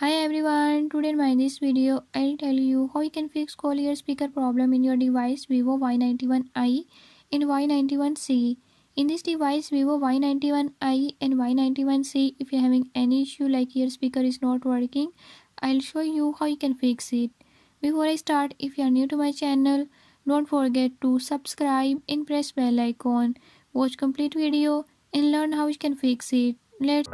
Hi everyone, today in this video I'll tell you how you can fix call ear speaker problem in your device Vivo Y91i and Y91c. In this device Vivo Y91i and Y91c, if you're having any issue like ear speaker is not working, I'll show you how you can fix it. Before I start, if you are new to my channel, don't forget to subscribe and press bell icon. Watch complete video and learn how you can fix it. Let's